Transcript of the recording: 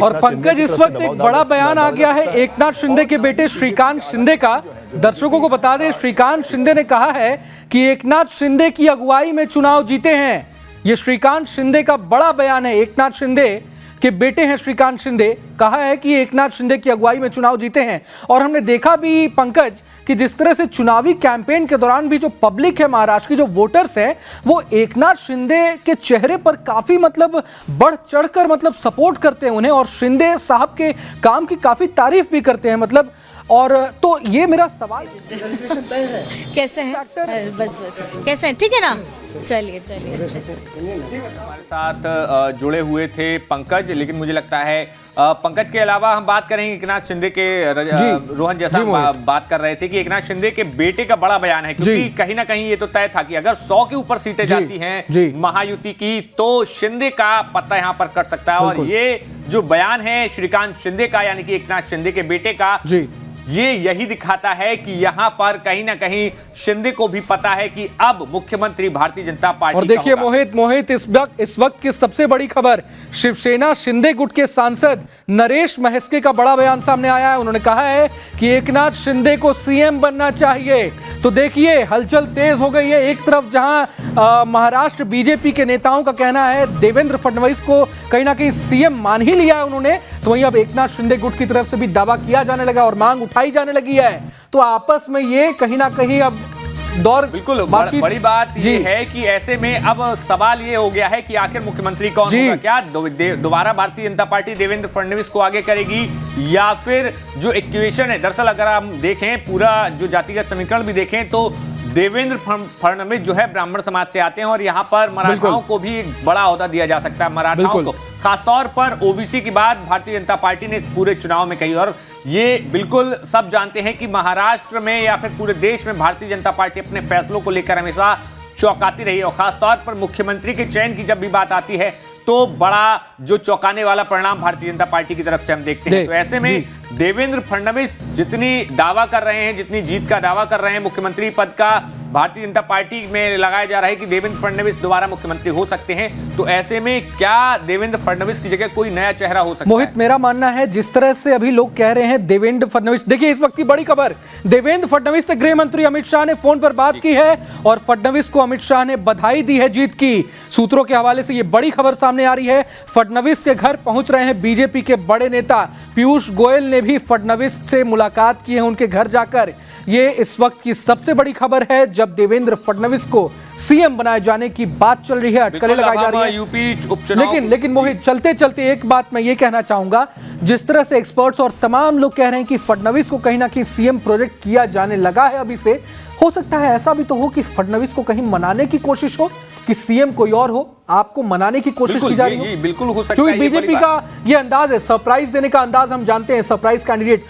और पंकज, इस वक्त एक बड़ा बयान आ गया है एकनाथ शिंदे के बेटे श्रीकांत शिंदे का। दर्शकों को बता दें, श्रीकांत शिंदे ने कहा है कि एकनाथ शिंदे की अगुवाई में चुनाव जीते हैं। यह श्रीकांत शिंदे का बड़ा बयान है। एकनाथ शिंदे के बेटे हैं श्रीकांत शिंदे, कहा है कि एकनाथ शिंदे की अगुवाई में चुनाव जीते हैं। और हमने देखा भी पंकज कि जिस तरह से चुनावी कैंपेन के दौरान भी जो पब्लिक है, महाराष्ट्र की जो वोटर्स हैं, वो एकनाथ शिंदे के चेहरे पर काफी बढ़ चढ़कर सपोर्ट करते हैं उन्हें, और शिंदे साहब के काम की काफी तारीफ भी करते हैं। और तो ये मेरा सवाल कैसे हैं? बस कैसे हैं? ठीक है ना? चलिए हमारे साथ जुड़े हुए थे पंकज, लेकिन मुझे लगता है पंकज के अलावा हम बात करेंगे एकनाथ शिंदे के। रोहन, जैसा हम बात कर रहे थे कि एकनाथ शिंदे के बेटे का बड़ा बयान है, क्योंकि कहीं ना कहीं ये तो तय था कि अगर 100 के ऊपर सीटें जाती हैं महायुति की, तो शिंदे का पत्ता यहां पर कट सकता है। और ये जो बयान है श्रीकांत शिंदे का, यानी कि एकनाथ शिंदे के बेटे का, ये यही दिखाता है कि यहां पर कहीं ना कहीं शिंदे को भी पता है कि अब मुख्यमंत्री भारतीय जनता पार्टी। और देखिए मोहित इस वक्त की सबसे बड़ी खबर, शिवसेना शिंदे गुट के सांसद नरेश महस्के का बड़ा बयान सामने आया है। उन्होंने कहा है कि एकनाथ शिंदे को सीएम बनना चाहिए। तो देखिए हलचल तेज हो गई है। एक तरफ जहां महाराष्ट्र बीजेपी के नेताओं का कहना है देवेंद्र फडणवीस को कहीं ना कहीं सीएम मान ही लिया है उन्होंने, तो वहीं अब एकनाथ शिंदे गुट की तरफ से भी दावा किया जाने लगा और मांग उठाई जाने लगी है। तो आपस में ये कहीं ना कहीं अब दौर, बिल्कुल बड़ी बात ये है कि ऐसे में अब सवाल ये हो गया है कि आखिर मुख्यमंत्री कौन होगा। क्या दोबारा भारतीय जनता पार्टी देवेंद्र फडणवीस को आगे करेगी, या फिर जो इक्वेशन है, दरअसल अगर हम देखें पूरा जो जातिगत समीकरण भी देखें, तो देवेंद्र फडणवीस जो है ब्राह्मण समाज से आते हैं, और यहाँ पर मराठाओं को भी बड़ा ओहदा दिया जा सकता है। मराठाओं को खासतौर पर ओबीसी की बात भारतीय जनता पार्टी ने इस पूरे चुनाव में कही, और ये बिल्कुल सब जानते हैं कि महाराष्ट्र में या फिर पूरे देश में भारतीय जनता पार्टी अपने फैसलों को लेकर हमेशा चौंकाती रही है। और खासतौर पर मुख्यमंत्री के चयन की जब भी बात आती है, तो बड़ा जो चौंकाने वाला परिणाम भारतीय जनता पार्टी की तरफ से हम देखते हैं। तो ऐसे में देवेंद्र फडणवीस जितनी दावा कर रहे हैं, जितनी जीत का दावा कर रहे हैं मुख्यमंत्री पद का, भारतीय जनता पार्टी में लगाया जा रहा है कि देवेंद्र फडणवीस दोबारा मुख्यमंत्री हो सकते हैं। तो ऐसे में क्या देवेंद्र फडणवीस की जगह कोई नया चेहरा हो सकता है? मोहित, मेरा मानना है जिस तरह से अभी लोग कह रहे हैं देवेंद्र फडणवीस, देखिए इस वक्त की बड़ी खबर, देवेंद्र फडणवीस से गृह मंत्री अमित शाह ने फोन पर बात की है, और फडणवीस को अमित शाह ने बधाई दी है जीत की। सूत्रों के हवाले से यह बड़ी खबर सामने आ रही है। फडणवीस के घर पहुंच रहे हैं बीजेपी के बड़े नेता पीयूष गोयल ने भी फडणवीस से मुलाकात की है उनके घर जाकर। ये इस वक्त की सबसे बड़ी खबर है, जब देवेंद्र फडणवीस को सीएम बनाए जाने की बात चल रही है, अटकलें लगाई जा रही है यूपी उपचुनाव। लेकिन मोहित, चलते चलते एक बात मैं ये कहना चाहूंगा, जिस तरह से एक्सपर्ट्स और तमाम लोग कह रहे हैं कि फडणवीस को कहीं ना कहीं सीएम प्रोजेक्ट किया जाने लगा है अभी से, हो सकता है ऐसा भी तो हो कि फडणवीस को कहीं मनाने की कोशिश हो कि सीएम कोई और हो, आपको मनाने की कोशिश की जा रही है। बिल्कुल हो सकता है, क्योंकि बीजेपी का ये अंदाज है, सरप्राइज देने का अंदाज हम जानते हैं, सरप्राइज कैंडिडेट।